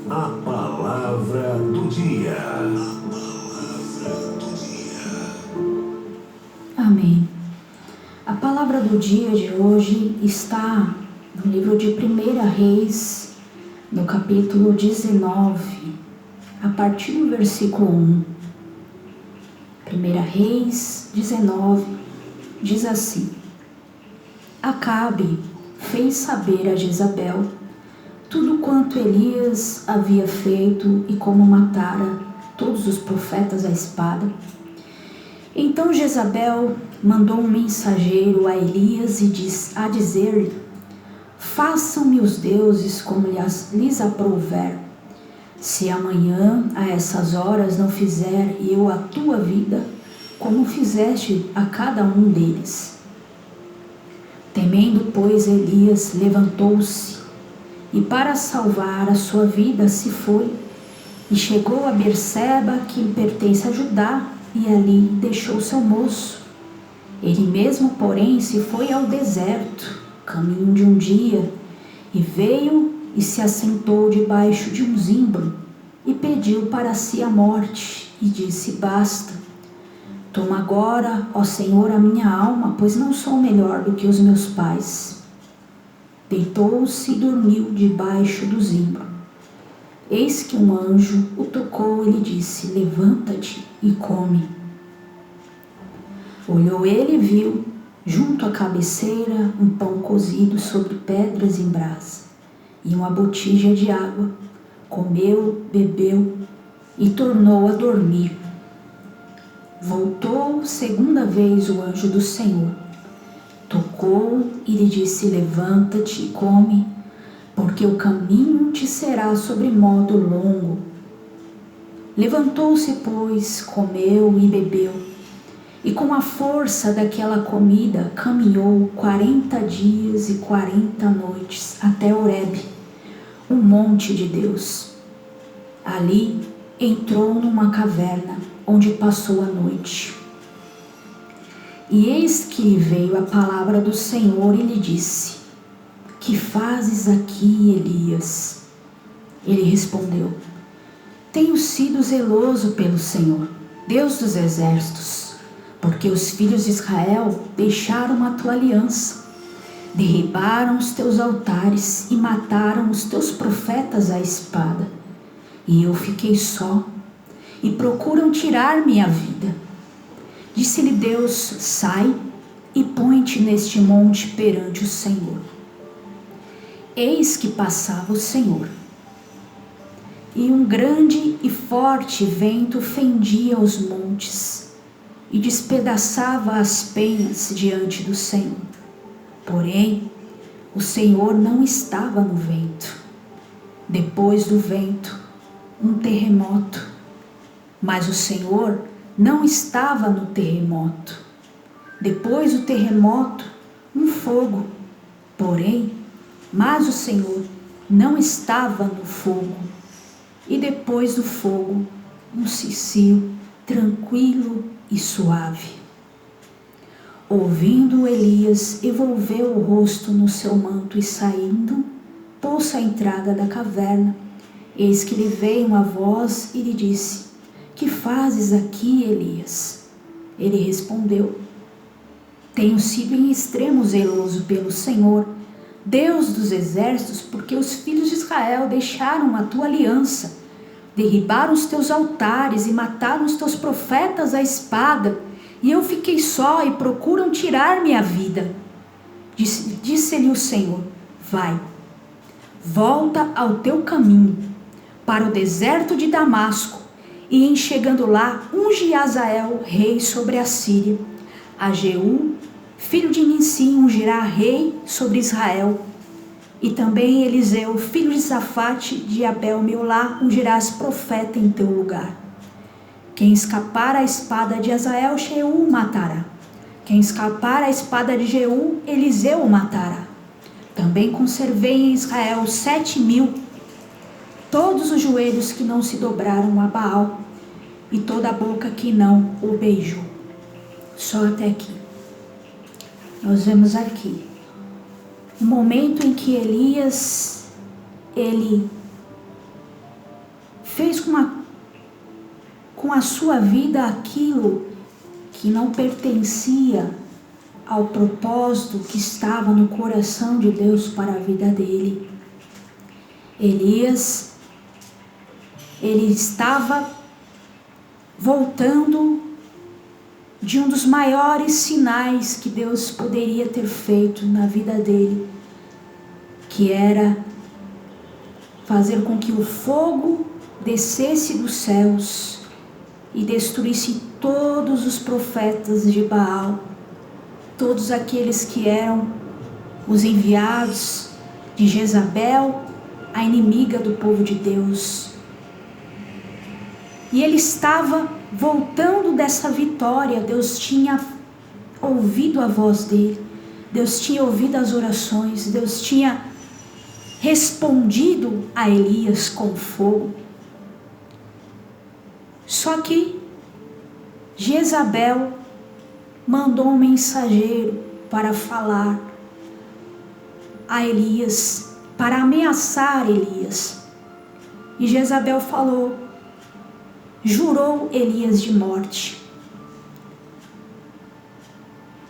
A palavra do dia. Amém. A palavra do dia de hoje está no livro de 1 Reis, no capítulo 19, a partir do versículo 1. 1 Reis 19 diz assim: Acabe fez saber a Jezabel tudo quanto Elias havia feito e como matara todos os profetas à espada. Então Jezabel mandou um mensageiro a Elias a dizer-lhe: Façam-me os deuses como lhes aprouver. Se amanhã a essas horas não fizer eu a tua vida, como fizeste a cada um deles. Temendo, pois, Elias levantou-se e para salvar a sua vida se foi e chegou a Berseba, que pertence a Judá, e ali deixou seu moço. Ele mesmo, porém, se foi ao deserto, caminho de um dia, e veio e se assentou debaixo de um zimbro, e pediu para si a morte, e disse: Basta, toma agora, ó Senhor, a minha alma, pois não sou melhor do que os meus pais. Deitou-se e dormiu debaixo do zimbro. Eis que um anjo o tocou e lhe disse: Levanta-te e come. Olhou ele e viu, junto à cabeceira, um pão cozido sobre pedras em brasa e uma botija de água. Comeu, bebeu e tornou a dormir. Voltou segunda vez o anjo do Senhor. Tocou e lhe disse: Levanta-te e come, porque o caminho te será sobremodo longo. Levantou-se, pois, comeu e bebeu, e com a força daquela comida caminhou 40 dias e 40 noites até Horebe, o monte de Deus. Ali entrou numa caverna, onde passou a noite. E eis que lhe veio a palavra do Senhor e lhe disse: Que fazes aqui, Elias? Ele respondeu: Tenho sido zeloso pelo Senhor, Deus dos exércitos, porque os filhos de Israel deixaram a tua aliança, derribaram os teus altares e mataram os teus profetas à espada. E eu fiquei só, e procuram tirar-me a vida. Disse-lhe Deus: Sai e põe-te neste monte perante o Senhor. Eis que passava o Senhor, e um grande e forte vento fendia os montes e despedaçava as penhas diante do Senhor. Porém, o Senhor não estava no vento. Depois do vento, um terremoto. Mas o Senhor não estava no terremoto. Depois do terremoto, um fogo. Mas o Senhor não estava no fogo. E depois do fogo, um cicio tranquilo e suave. Ouvindo, Elias envolveu o rosto no seu manto e saindo, pôs-se à entrada da caverna. Eis que lhe veio uma voz e lhe disse: Que fazes aqui, Elias? Ele respondeu: Tenho sido em extremo zeloso pelo Senhor, Deus dos exércitos, porque os filhos de Israel deixaram a tua aliança, derribaram os teus altares e mataram os teus profetas à espada, e eu fiquei só e procuram tirar-me a vida. Disse-lhe o Senhor: Vai, volta ao teu caminho, para o deserto de Damasco, e em chegando lá, unge Azael rei sobre a Síria. A Jeú, filho de Nissi, ungirá rei sobre Israel. E também Eliseu, filho de Safate, de Abel-Meolá, ungirás profeta em teu lugar. Quem escapar à espada de Azael, Jeú o matará. Quem escapar à espada de Jeú, Eliseu o matará. Também conservei em Israel 7.000, todos os joelhos que não se dobraram a Baal, e toda a boca que não o beijou. Só até aqui. Nós vemos aqui o momento em que Elias, ele fez com a sua vida aquilo que não pertencia ao propósito que estava no coração de Deus para a vida dele. Elias, ele estava voltando de um dos maiores sinais que Deus poderia ter feito na vida dele, que era fazer com que o fogo descesse dos céus e destruísse todos os profetas de Baal, todos aqueles que eram os enviados de Jezabel, a inimiga do povo de Deus. E ele estava voltando dessa vitória. Deus tinha ouvido a voz dele, Deus tinha ouvido as orações, Deus tinha respondido a Elias com fogo. Só que Jezabel mandou um mensageiro para falar a Elias, para ameaçar Elias. E Jezabel jurou Elias de morte.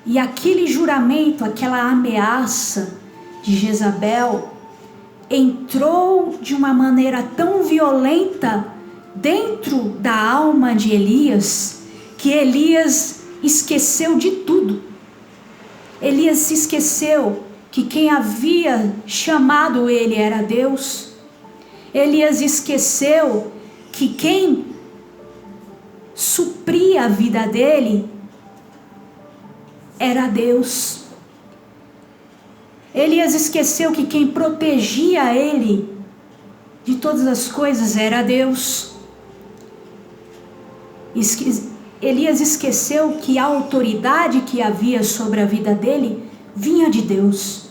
E aquele juramento, aquela ameaça de Jezabel entrou de uma maneira tão violenta dentro da alma de Elias, que Elias esqueceu de tudo. Elias se esqueceu que quem havia chamado ele era Deus. Elias esqueceu que quem supria a vida dele era Deus. Elias esqueceu que quem protegia ele de todas as coisas era Deus. Elias esqueceu que a autoridade que havia sobre a vida dele vinha de Deus.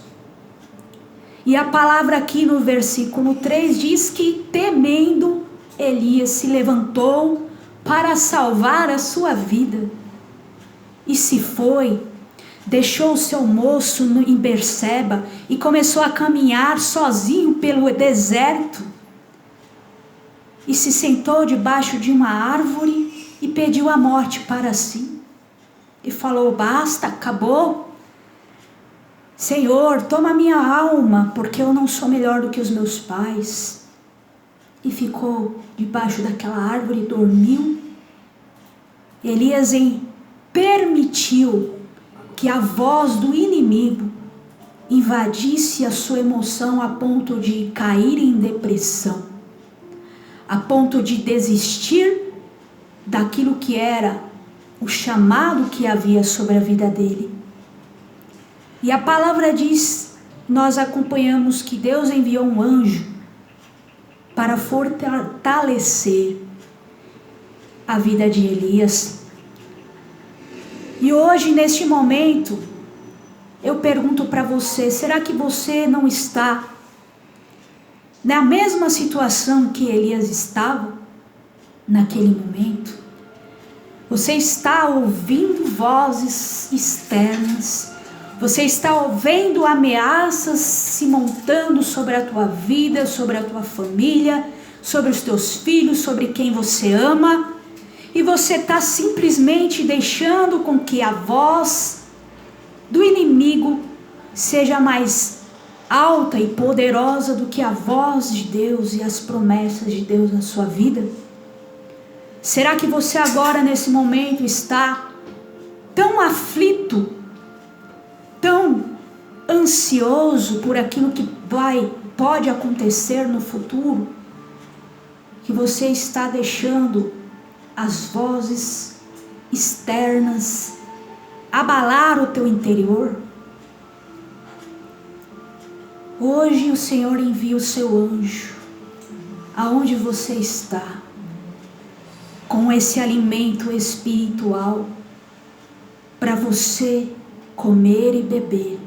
E a palavra aqui no versículo 3 diz que, temendo, Elias se levantou para salvar a sua vida. E se foi, deixou o seu moço em Berseba e começou a caminhar sozinho pelo deserto. E se sentou debaixo de uma árvore e pediu a morte para si. E falou: basta, acabou. Senhor, toma minha alma, porque eu não sou melhor do que os meus pais. E ficou debaixo daquela árvore e dormiu. Elias permitiu que a voz do inimigo invadisse a sua emoção a ponto de cair em depressão, a ponto de desistir daquilo que era o chamado que havia sobre a vida dele. E a palavra diz, nós acompanhamos que Deus enviou um anjo para fortalecer a vida de Elias. E hoje, neste momento, eu pergunto para você, será que você não está na mesma situação que Elias estava naquele momento? Você está ouvindo vozes externas, você está ouvindo ameaças se montando sobre a tua vida, sobre a tua família, sobre os teus filhos, sobre quem você ama, e você está simplesmente deixando com que a voz do inimigo seja mais alta e poderosa do que a voz de Deus e as promessas de Deus na sua vida? Será que você agora, nesse momento, está tão aflito, tão ansioso por aquilo que pode acontecer no futuro, que você está deixando as vozes externas abalar o teu interior? Hoje o Senhor envia o seu anjo aonde você está, com esse alimento espiritual, para você comer e beber,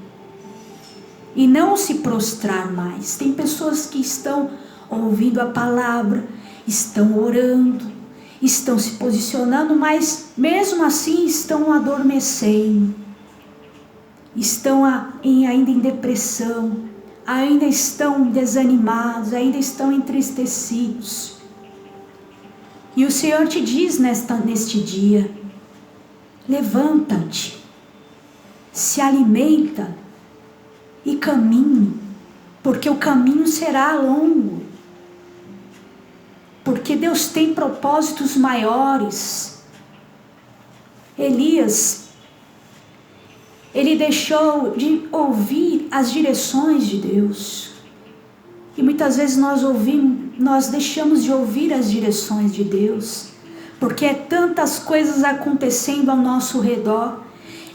e não se prostrar mais. Tem pessoas que estão ouvindo a palavra, estão orando, estão se posicionando, mas mesmo assim estão adormecendo, estão ainda em depressão, ainda estão desanimados, ainda estão entristecidos. E o Senhor te diz neste dia: levanta-te, se alimenta e caminhe, porque o caminho será longo. Porque Deus tem propósitos maiores. Elias, ele deixou de ouvir as direções de Deus. E muitas vezes nós deixamos de ouvir as direções de Deus, porque é tantas coisas acontecendo ao nosso redor,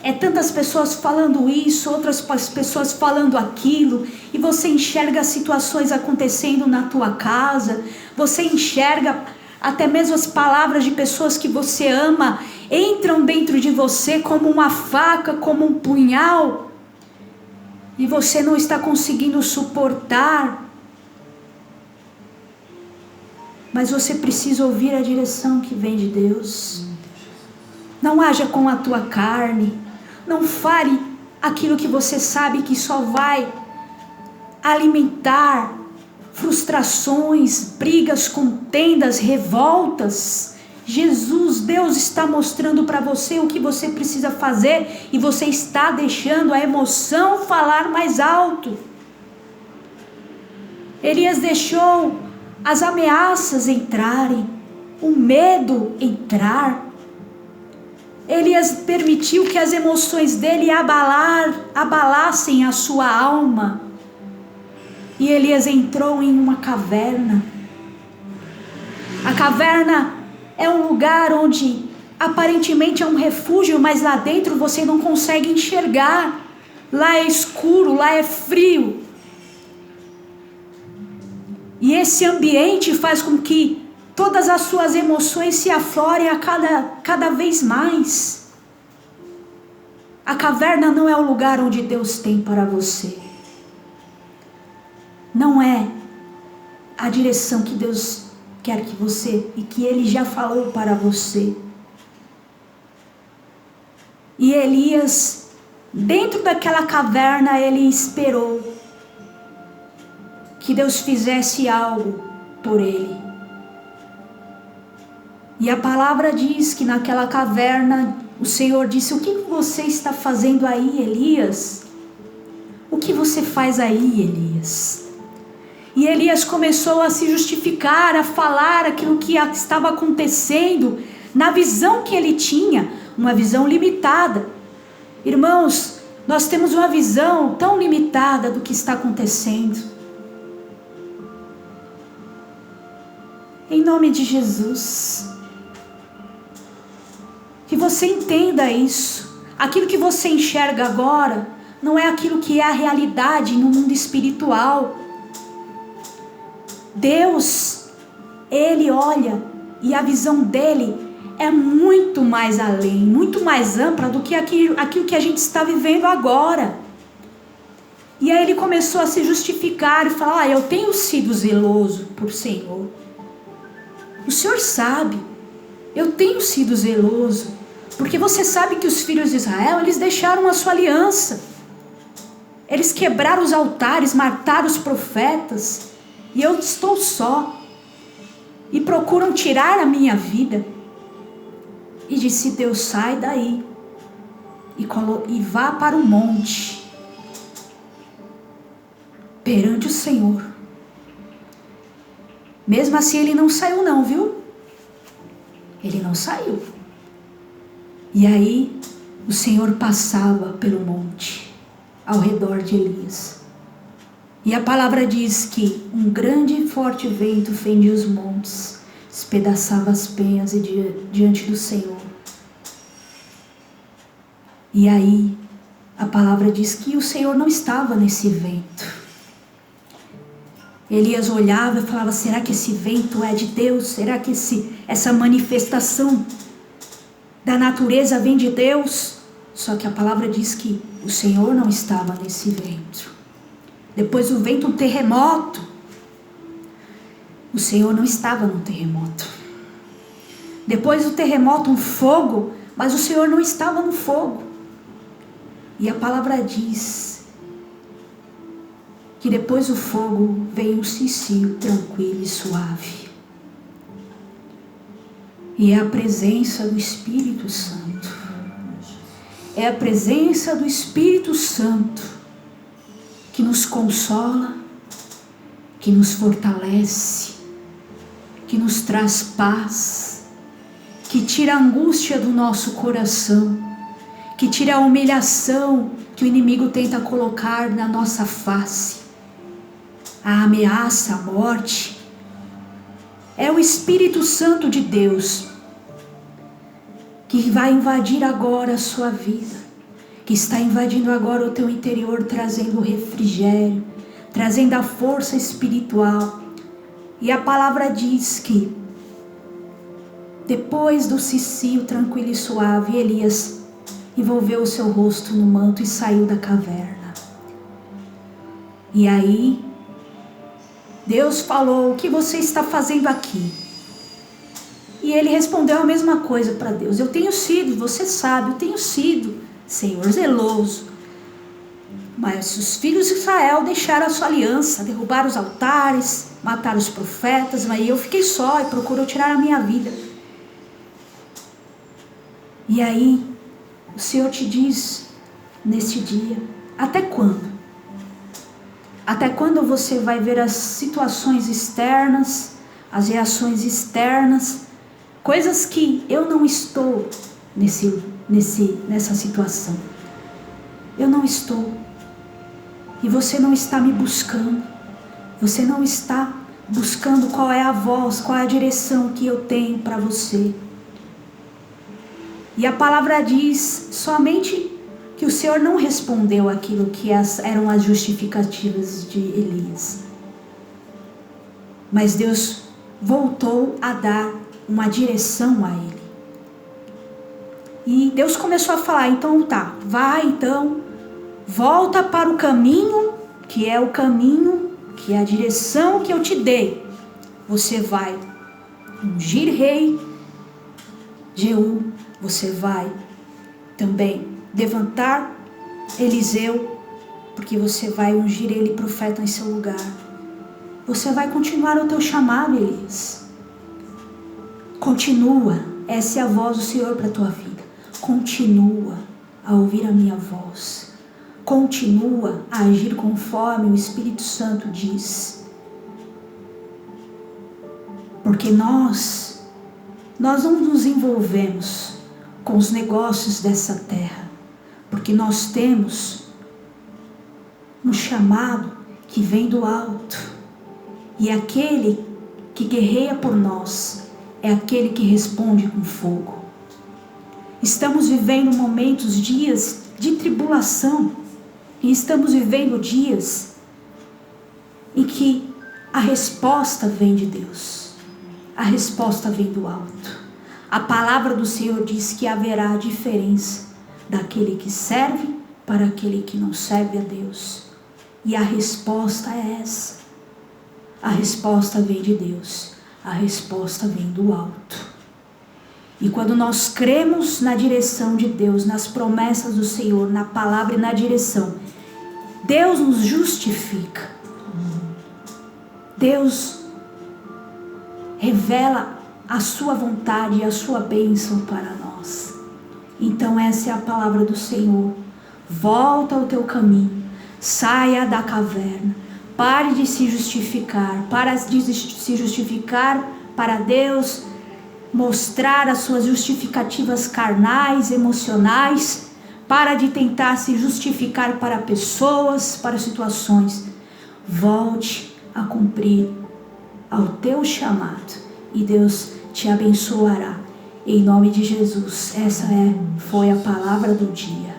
é tantas pessoas falando isso, outras pessoas falando aquilo, e você enxerga situações acontecendo na tua casa, você enxerga até mesmo as palavras de pessoas que você ama, entram dentro de você como uma faca, como um punhal, e você não está conseguindo suportar. Mas você precisa ouvir a direção que vem de Deus. Não haja com a tua carne. Não fale aquilo que você sabe que só vai alimentar frustrações, brigas, contendas, revoltas. Jesus, Deus está mostrando para você o que você precisa fazer e você está deixando a emoção falar mais alto. Elias deixou as ameaças entrarem, o medo entrar. Elias permitiu que as emoções dele abalassem a sua alma. E Elias entrou em uma caverna. A caverna é um lugar onde aparentemente é um refúgio, mas lá dentro você não consegue enxergar. Lá é escuro, lá é frio. E esse ambiente faz com que todas as suas emoções se aflorem a cada vez mais. A caverna não é o lugar onde Deus tem para você. Não é a direção que Deus quer que você, e que Ele já falou para você. E Elias, dentro daquela caverna, ele esperou que Deus fizesse algo por ele. E a palavra diz que naquela caverna o Senhor disse: o que você está fazendo aí, Elias? O que você faz aí, Elias? E Elias começou a se justificar, a falar aquilo que estava acontecendo na visão que ele tinha, uma visão limitada. Irmãos, nós temos uma visão tão limitada do que está acontecendo. Em nome de Jesus, que você entenda isso. Aquilo que você enxerga agora não é aquilo que é a realidade no mundo espiritual. Deus, Ele olha e a visão dele é muito mais além, muito mais ampla do que aquilo que a gente está vivendo agora. E aí ele começou a se justificar e falar: eu tenho sido zeloso por Senhor. O Senhor sabe, eu tenho sido zeloso, porque você sabe que os filhos de Israel, eles deixaram a sua aliança. Eles quebraram os altares, mataram os profetas, e eu estou só. E procuram tirar a minha vida. E disse Deus: sai daí e vá para o monte perante o Senhor. Mesmo assim ele não saiu não, viu? Ele não saiu. E aí o Senhor passava pelo monte ao redor de Elias. E a palavra diz que um grande e forte vento fendia os montes, despedaçava as penhas diante do Senhor. E aí a palavra diz que o Senhor não estava nesse vento. Elias olhava e falava: será que esse vento é de Deus? Será que essa manifestação da natureza vem de Deus? Só que a palavra diz que o Senhor não estava nesse vento. Depois do vento, um terremoto. O Senhor não estava no terremoto. Depois do terremoto, um fogo, mas o Senhor não estava no fogo. E a palavra diz que depois do fogo veio um cicio tranquilo e suave. E é a presença do Espírito Santo. É a presença do Espírito Santo que nos consola, que nos fortalece, que nos traz paz, que tira a angústia do nosso coração, que tira a humilhação que o inimigo tenta colocar na nossa face, a ameaça, a morte. É o Espírito Santo de Deus que vai invadir agora a sua vida, que está invadindo agora o teu interior, trazendo refrigério, trazendo a força espiritual. E a palavra diz que depois do cicio tranquilo e suave, Elias envolveu o seu rosto no manto e saiu da caverna. E aí Deus falou: o que você está fazendo aqui? E ele respondeu a mesma coisa para Deus: eu tenho sido, você sabe, eu tenho sido, Senhor, zeloso. Mas os filhos de Israel deixaram a sua aliança, derrubaram os altares, mataram os profetas, mas eu fiquei só e procurou tirar a minha vida. E aí o Senhor te diz neste dia: até quando? Até quando você vai ver as situações externas, as reações externas, coisas que eu não estou nessa situação. Eu não estou. E você não está me buscando. Você não está buscando qual é a voz, qual é a direção que eu tenho para você. E a palavra diz somente que o Senhor não respondeu aquilo que eram as justificativas de Elias. Mas Deus voltou a dar uma direção a ele. E Deus começou a falar: então tá, vai então, volta para o caminho, que é o caminho, que é a direção que eu te dei. Você vai ungir rei Jeú, você vai também levantar Eliseu, porque você vai ungir ele profeta em seu lugar. Você vai continuar o teu chamado, Elias. Continua, essa é a voz do Senhor para a tua vida. Continua a ouvir a minha voz. Continua a agir conforme o Espírito Santo diz. Porque nós não nos envolvemos com os negócios dessa terra, porque nós temos um chamado que vem do alto, e aquele que guerreia por nós é aquele que responde com fogo. Estamos vivendo momentos, dias de tribulação, e estamos vivendo dias em que a resposta vem de Deus, a resposta vem do alto. A palavra do Senhor diz que haverá diferença daquele que serve para aquele que não serve a Deus. E a resposta é essa. A resposta vem de Deus. A resposta vem do alto. E quando nós cremos na direção de Deus, nas promessas do Senhor, na palavra e na direção, Deus nos justifica. Deus revela a sua vontade e a sua bênção para nós. Então essa é a palavra do Senhor. Volta ao teu caminho, saia da caverna, pare de se justificar, para Deus mostrar as suas justificativas carnais, emocionais, para de tentar se justificar para pessoas, para situações. Volte a cumprir ao teu chamado e Deus te abençoará. Em nome de Jesus, essa foi a palavra do dia.